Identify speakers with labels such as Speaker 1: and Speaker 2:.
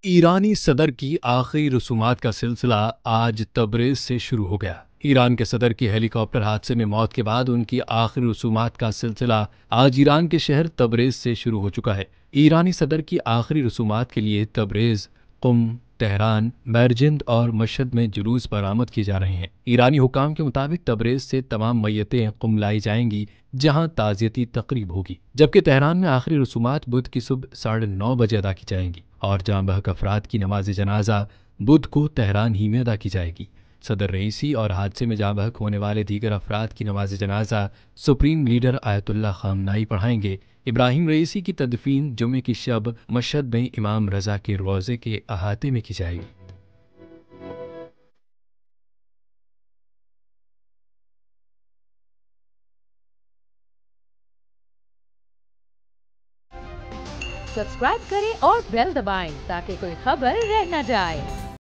Speaker 1: ایرانی صدر کی آخری رسومات کا سلسلہ آج تبریز سے شروع ہو گیا۔ ایران کے صدر کی ہیلی کاپٹر حادثے میں موت کے بعد ان کی آخری رسومات کا سلسلہ آج ایران کے شہر تبریز سے شروع ہو چکا ہے۔ ایرانی صدر کی آخری رسومات کے لیے تبریز، قم، تہران، میرجند اور مشہد میں جلوس برآمد کیے جا رہے ہیں۔ ایرانی حکام کے مطابق تبریز سے تمام میتیں قم لائی جائیں گی، جہاں تعزیتی تقریب ہوگی، جبکہ تہران میں آخری رسومات بدھ کی صبح 9:30 بجے ادا کی جائیں گی اور جاں بحق افراد کی نماز جنازہ بدھ کو تہران ہی میں ادا کی جائے گی۔ صدر رئیسی اور حادثے میں جاں بحق ہونے والے دیگر افراد کی نماز جنازہ سپریم لیڈر آیت اللہ خامنہئی پڑھائیں گے۔ ابراہیم رئیسی کی تدفین جمعے کی شب مشہد میں امام رضا کے روضے کے احاطے میں کی جائے گی۔
Speaker 2: سبسکرائب کریں اور بیل دبائیں تاکہ کوئی خبر رہ نہ جائے۔